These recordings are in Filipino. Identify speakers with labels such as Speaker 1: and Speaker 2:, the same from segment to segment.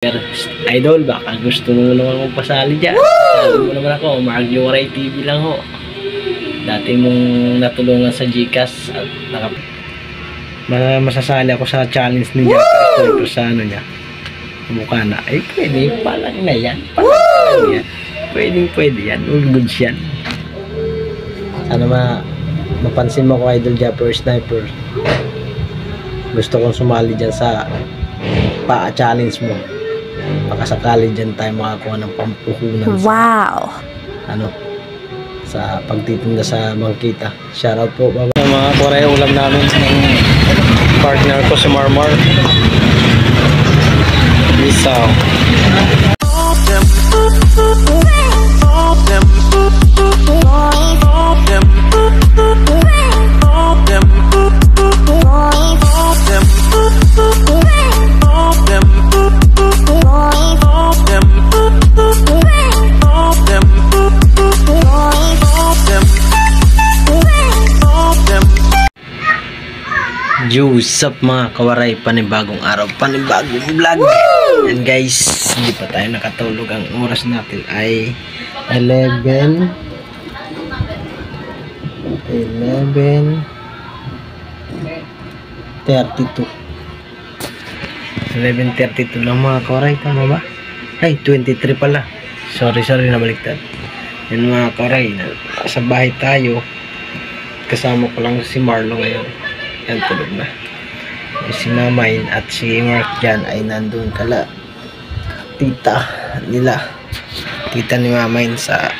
Speaker 1: Idol, baka gusto mo naman magpasali dyan. Sabi mo naman ako, Marjo Waray TV lang ho. Dati mong natulungan sa GCash at masasali ako sa challenge ni Jack sa ano niya. Mukha na, ay pwede pa lang na yan. Pwede yan. All goods yan. Sana mapansin mo ko, Idol Japper Sniper. Gusto kong sumali dyan sa pa-challenge mo. Baka sakali dyan tayo makakuha ng pampuhunan sa pagtitinda sa Mangkita. Shoutout po baba. Mga Korea, ulam namin ng partner ko sa Marmar. Isaw. Juice up mga kawaray, panibagong araw, panibagong vlog. And guys, hindi pa tayo nakatulog. Ang oras natin ay 11:32 lang mga kawaray, tama ba? Ay, 23 pala. Sorry, nabaliktad. Yan mga kawaray, sa bahay tayo. Kasama ko lang si Marlo ngayon. Yan, tulog na. Si Mamain at si Mark dyan ay nandun kala tita nila. Tita ni Mamain sa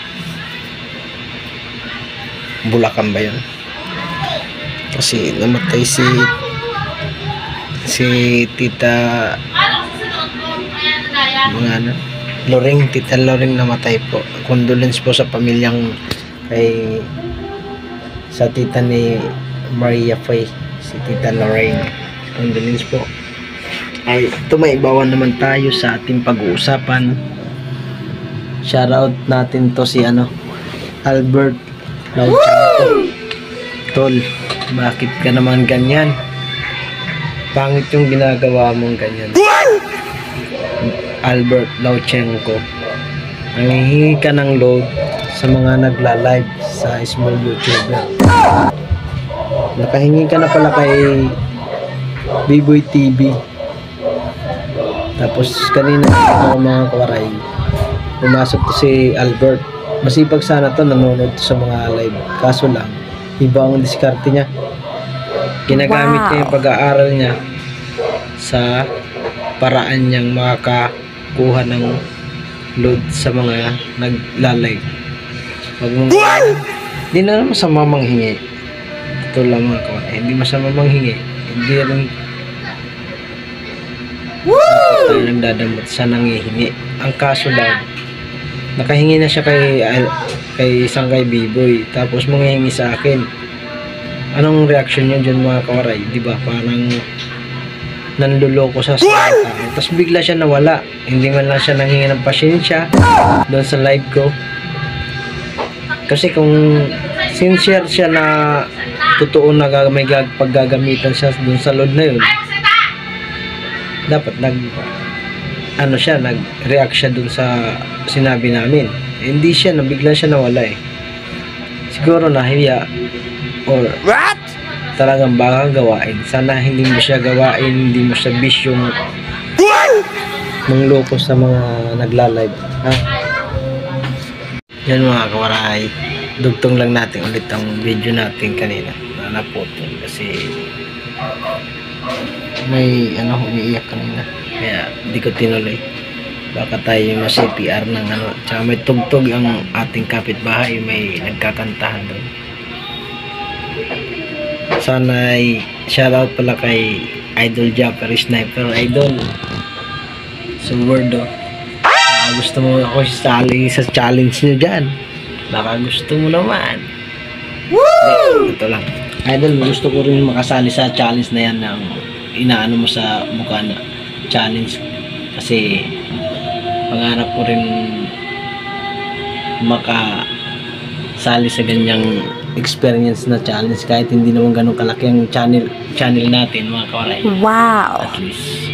Speaker 1: Bulacan ba yun? Kasi namatay si tita Loring, tita Loring namatay po. Condolence po sa pamilyang sa tita ni Maria Faye, si Tita Lorraine. Condolence po. Ay, tumaibawan naman tayo sa ating pag-uusapan. Shoutout natin to si Albert Lauchenko. Tol, bakit ka naman ganyan? Pangit yung ginagawa mong ganyan. Albert Lauchenko, nangihingi ka ng load sa mga nagla-live sa small YouTuber. Nakahingi ka na pala kay B-Boy TV. Tapos kanina ako mga kawaray, pumasok to si Albert. Masipag sana to, nanonood to sa mga live. Kaso lang, iba ang diskarte niya. Ginagamit niya yung pag-aaral niya sa paraan niyang makakuha ng load sa mga nagla-live. Hindi na naman masama manghingi. Ito lang mga kawaray, hindi masama manghingi. Hindi rin tayo nagdadamot sa nangihingi. Ang kaso lang, nakahingi na siya kay isang kay B-Boy, tapos manghihingi sa akin. Anong reaction niyo dyan mga kawaray? Diba parang nanluloko sa tao. Tapos bigla siya nawala. Hindi man lang siya nanghingi ng pasyensya doon sa live ko. Kasi kung sincere siya na totoo na may paggagamitan siya dun sa load na yun, dapat nag-react siya dun sa sinabi namin. Hindi siya, bigla siya nawala eh. Siguro nahiya or talagang baka gawain. Sana hindi mo siya gawain, hindi mo siya bisyong mangloko sa mga nagla-live. Yan mga kawaray, dugtong lang natin ulit ang video natin kanina. Naputol kasi may umiiyak kanina, kaya hindi ko tinuloy. Baka tayo ma-CPR ng tsaka may tugtog ang ating kapitbahay, may nagkakantahan doon. Sana ay shoutout pala kay Idol Japper Sniper. Idol, so word gusto mo ako sali sa challenge nyo dyan, baka gusto mo naman. Ito lang Idol, gusto ko rin makasali sa challenge na yan ng inaano mo sa mukha na challenge, kasi pangarap ko rin makasali sa ganyang experience na challenge, kahit hindi naman ganun kalaki ang channel natin mga kawaray.
Speaker 2: Wow!
Speaker 1: At least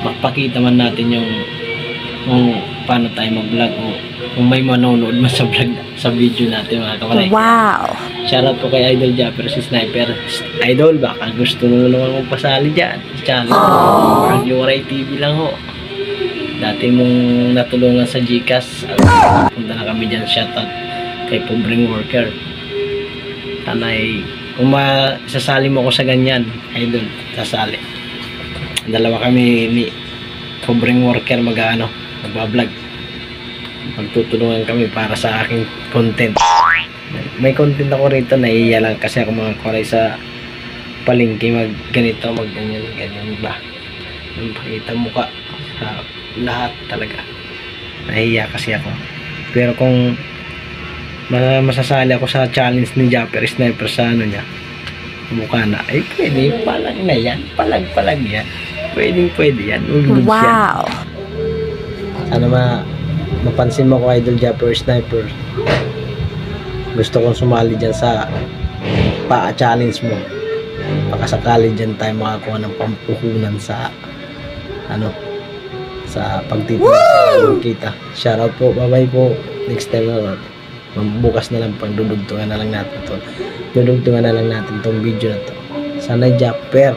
Speaker 1: mapakita man natin yung kung paano tayo mag-vlog o kung may manonood man sa vlog, sa video natin mga kawaray.
Speaker 2: Wow!
Speaker 1: Shoutout po kay Idol Japper, si Sniper. Idol, baka gusto mo naman mong pasali dyan. Channel Ang Waray TV lang ho. Dati mong natulungan sa GCash. Punta na kami dyan. Shoutout kay Pobreng Worker. Sana ay kung masasali mo ko sa ganyan, Idol, sasali. Dalawa kami ni Pobreng Worker magbablog. Magtutulungan kami para sa aking content. May content ako rito, naiiya lang kasi ako mga koray sa palengke ganito, ganyan ba. Pakita mukha sa lahat talaga. Naiiya kasi ako. Pero kung masasali ako sa challenge ni Japper Sniper sa niya, mukha na, ay pwede, palag na yan, palag yan. Pwede yan.
Speaker 2: Wow!
Speaker 1: Sana mapansin mo ko, Idol Japper Sniper. Gusto kong sumali dyan sa challenge mo. Baka sakali dyan tayo makakuha ng pampuhunan sa sa pagtitinda sa kita. Shoutout po, bye-bye po. Next time na bukas na lang, pagdudugtungan na lang natin tong video na to. Sana Japper,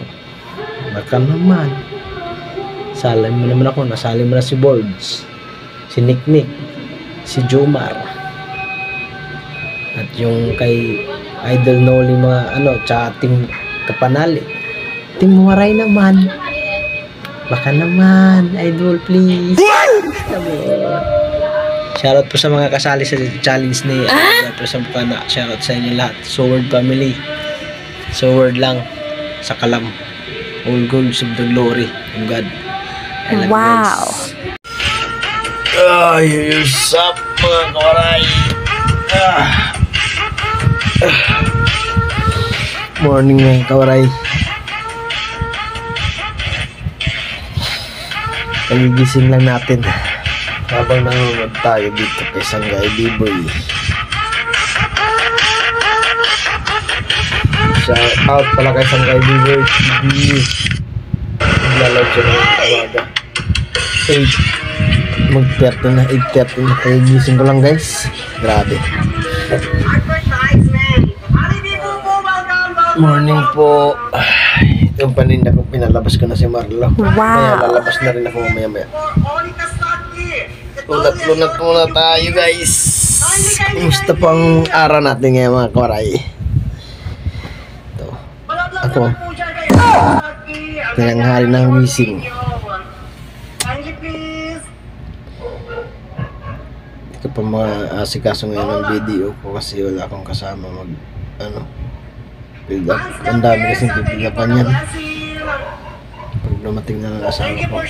Speaker 1: baka naman sali mo naman ako, nasali mo na si Boards, si Nick, si Jomar, at yung kay Idol Noli mga tsaka Team Kapanali, Team Waray naman, baka naman Idol, please. Shoutout po sa mga kasali sa challenge ni Japper sa Bukana. Shoutout sa inyo lahat. Sword family, Sword lang sa Kalam, all goals of the glory of God. I love
Speaker 2: Wow!
Speaker 1: What's up mga kawaray? Morning mga kawaray. Pagigising lang natin habang nanonood tayo dito kay Sanggay B-Boy. Shout out pala kay Sanggay B-Boy TV. Naglalawag siya ng tawaga 8:30 na 8:30 na. Pagigising ko lang guys. Grabe. Morning po. Yung paninda ko, pinalabas ko na si Marlo.
Speaker 2: Wow!
Speaker 1: Kaya lalabas na rin ako mamaya. Lunat muna tayo guys. Kumusta pang araw natin ngayon mga kawaray? Ito. Ako. Tinanghali ng wising. Ito pa mga asikaso ngayon ng video ko kasi wala akong kasama build up. Ang dami kasing pipigapan yan. Pag dumating na ng asawa ko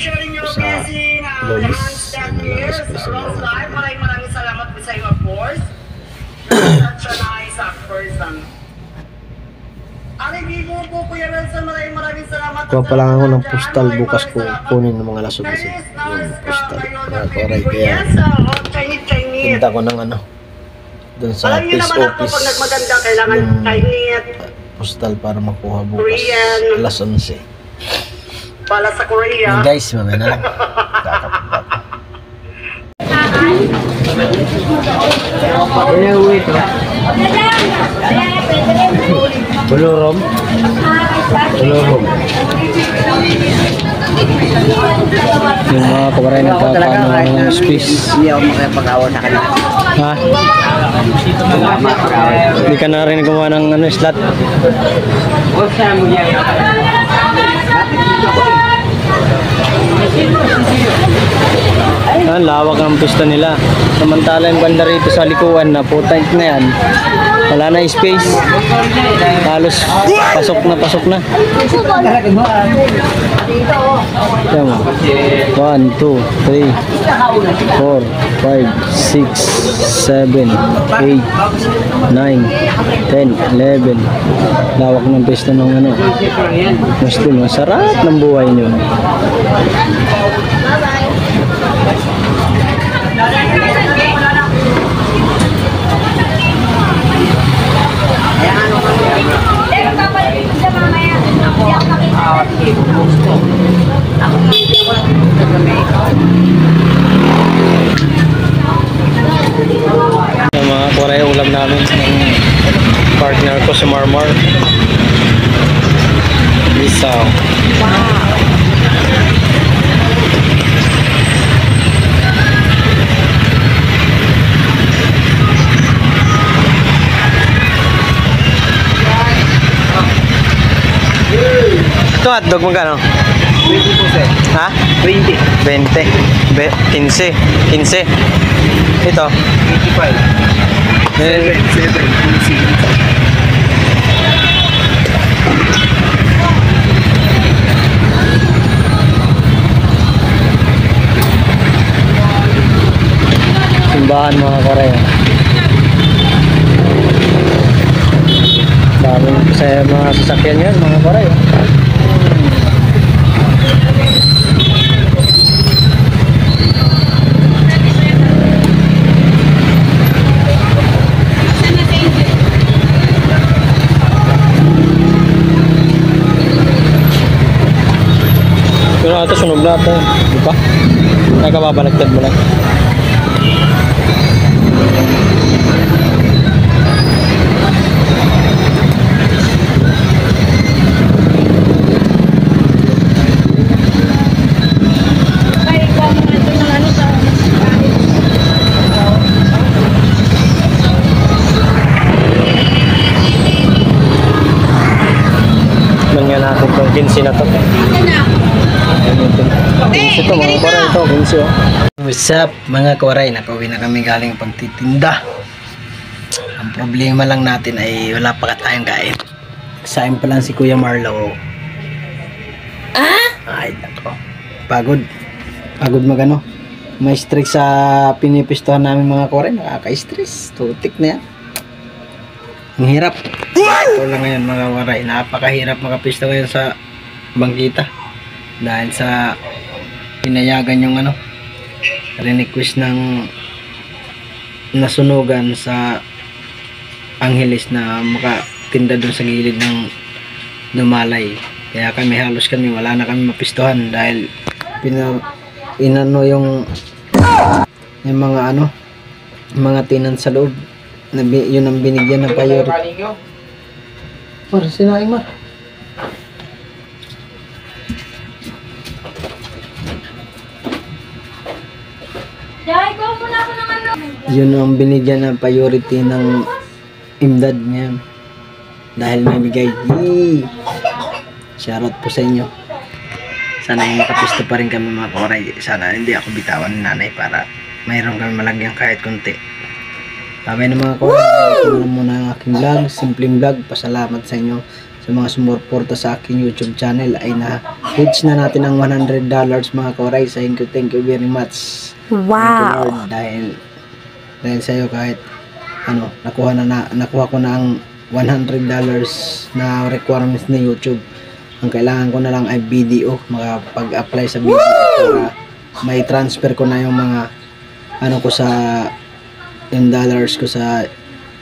Speaker 1: sa lobis,
Speaker 3: maraming salamat po sa iyo, of course. Such a nice person. Maraming salamat.
Speaker 1: Kuha pa lang ako ng postal bukas ko kunin ng mga lasubisi. Yung postal. Koray kaya punta ko ng doon sa peace office.
Speaker 3: Pag nagmaganda, kailangan kainit.
Speaker 1: Postal para makuha bukas. Alas 11.
Speaker 3: Pala sa Korea.
Speaker 1: Guys, mamaya na lang. Kakapunta ko. Uwi ito. Bulurom. Yung mga kabaray nagkakaano ng space.
Speaker 4: Hindi ako makapag-awal sa kanila.
Speaker 1: Ha? Hindi ka na rin gumawa ng slot? Ang lawak ng pista nila. Samantala yung banda rito sa likuan na putank na yan, wala na space. Halos pasok na. Yan mo. 1, 2, 3, 4, 5, 6, 7, 8, 9, 10, 11. Lawak ng pista ng Muslim. Masarap ng buhay nyo.
Speaker 4: Ako
Speaker 1: armor. Isaw. Ito hotdog magkano?
Speaker 2: 20 po sir.
Speaker 1: Ha?
Speaker 2: 20.
Speaker 1: 20. 15. 15. Ito.
Speaker 2: 85.
Speaker 1: Eh,
Speaker 2: 7.
Speaker 1: simbahan mga Korea. Daming sa mga sasakyan yan mga Korea. Pero ito sunog na ito. Di ba? Nagkababalagtad mo lang. Nga natin itong 15 na ito. Ito mga koray, ito 15 oh. What's up mga koray, nakauwi na kami galing pagtitinda. Ang problema lang natin ay wala pa tayong kain. Nagsain pa lang si Kuya Marlo. Ay nako, pagod magano. May stress sa pinipistohan namin mga koray, nakaka-stress, tutik na yan. Ang hirap. Ito lang ngayon mga waray, napakahirap makapisto ngayon sa bangkita dahil sa pinayagan yung request ng nasunugan sa Angeles na makatinda doon sa gilid ng Dumalay. Kaya halos kami wala na kami mapistohan dahil inano yung mga tenant sa loob na yun ang binigyan ng priority. Para sinaing ma. Yun ang binigyan ng priority ng IMDAD niya. Dahil may bigay. Shoutout po sa inyo. Sana yung makapisto pa rin kami mga koray. Sana hindi ako bitawan ni nanay para mayroon kami malagyan kahit konti. Kami ng mga koray, ito na muna ang aking vlog, simpleng vlog. Pasalamat sa inyo sa mga sumuporta sa aking YouTube channel. Ay na-reach na natin ang $100 mga koray. Thank you very much. Wow! Lord, dahil sa iyo kahit nakuha ko na ang $100 na requirements ni YouTube. Ang kailangan ko na lang ay video, makapag-apply sa video para may transfer ko na yung mga ko sa yung dollars ko sa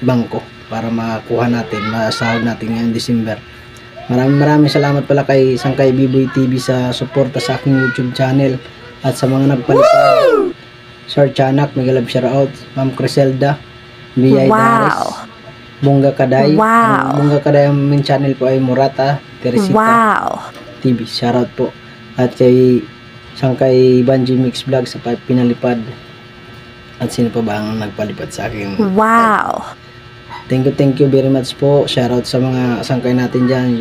Speaker 1: bangko para makuha natin, masahod natin ngayong December. Maraming salamat pala kay Sangkay Biboy TV sa suporta sa aking YouTube channel at sa mga nagpalipad. Sir Chanak, Megalab shoutout, Ma'am Criselda, B.I. Dares, Bunga Kaday. Ang Bunga Kaday ang main channel po ay Murata Teresita TV, shoutout po. At kay Sangkay Banji Mix Vlog sa pinalipad. At sino pa ba ang nagpalipad sa akin? Wow! Thank you very much po. Shoutout sa mga sangkay natin dyan.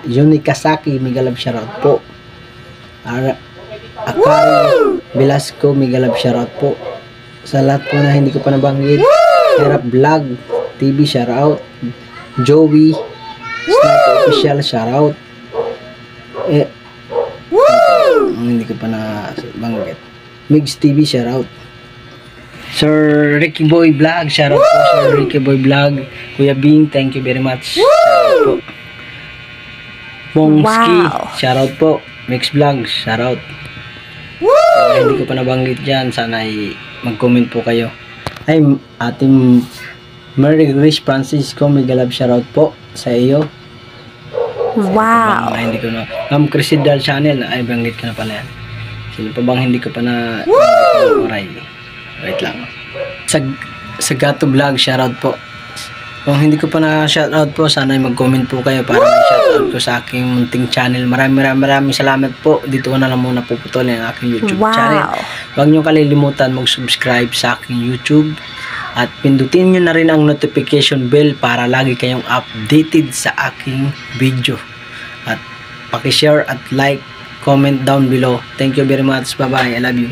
Speaker 1: Yunikasaki, Megalab shoutout po. Akari Velasco, Megalab shoutout po. Sa lahat po na hindi ko pa nabanggit. Herap Vlog TV, shoutout. Joey Sniper Official, shoutout. Hindi ko pa nabanggit. Migs TV, shoutout. Sir Ricky Boy Vlog, shoutout po Sir Ricky Boy Vlog. Kuya Bing, thank you very much. Shoutout po. Bongski, shoutout po. Mix Vlog, shoutout. Hindi ko pa nabanggit dyan, sana ay mag-comment po kayo. Ay, ating Mary Grace Francisco, Megalab shoutout po sa iyo. Wow! Hindi ko na. Ma'am Crisidal Channel, ay banggit ko na pala yan. Sino pa bang hindi ko pa na Wait lang. Sa Gato Vlog, shoutout po. Kung hindi ko pa na-shoutout po, sana ay mag-comment po kayo para may-shoutout ko sa aking munting channel. Maraming salamat po. Dito ko na lang muna puputulin ang aking YouTube channel. Huwag nyo kalilimutan mag-subscribe sa aking YouTube at pindutin nyo na rin ang notification bell para lagi kayong updated sa aking video. At paki-share at like, comment down below. Thank you very much. Bye-bye. I love you.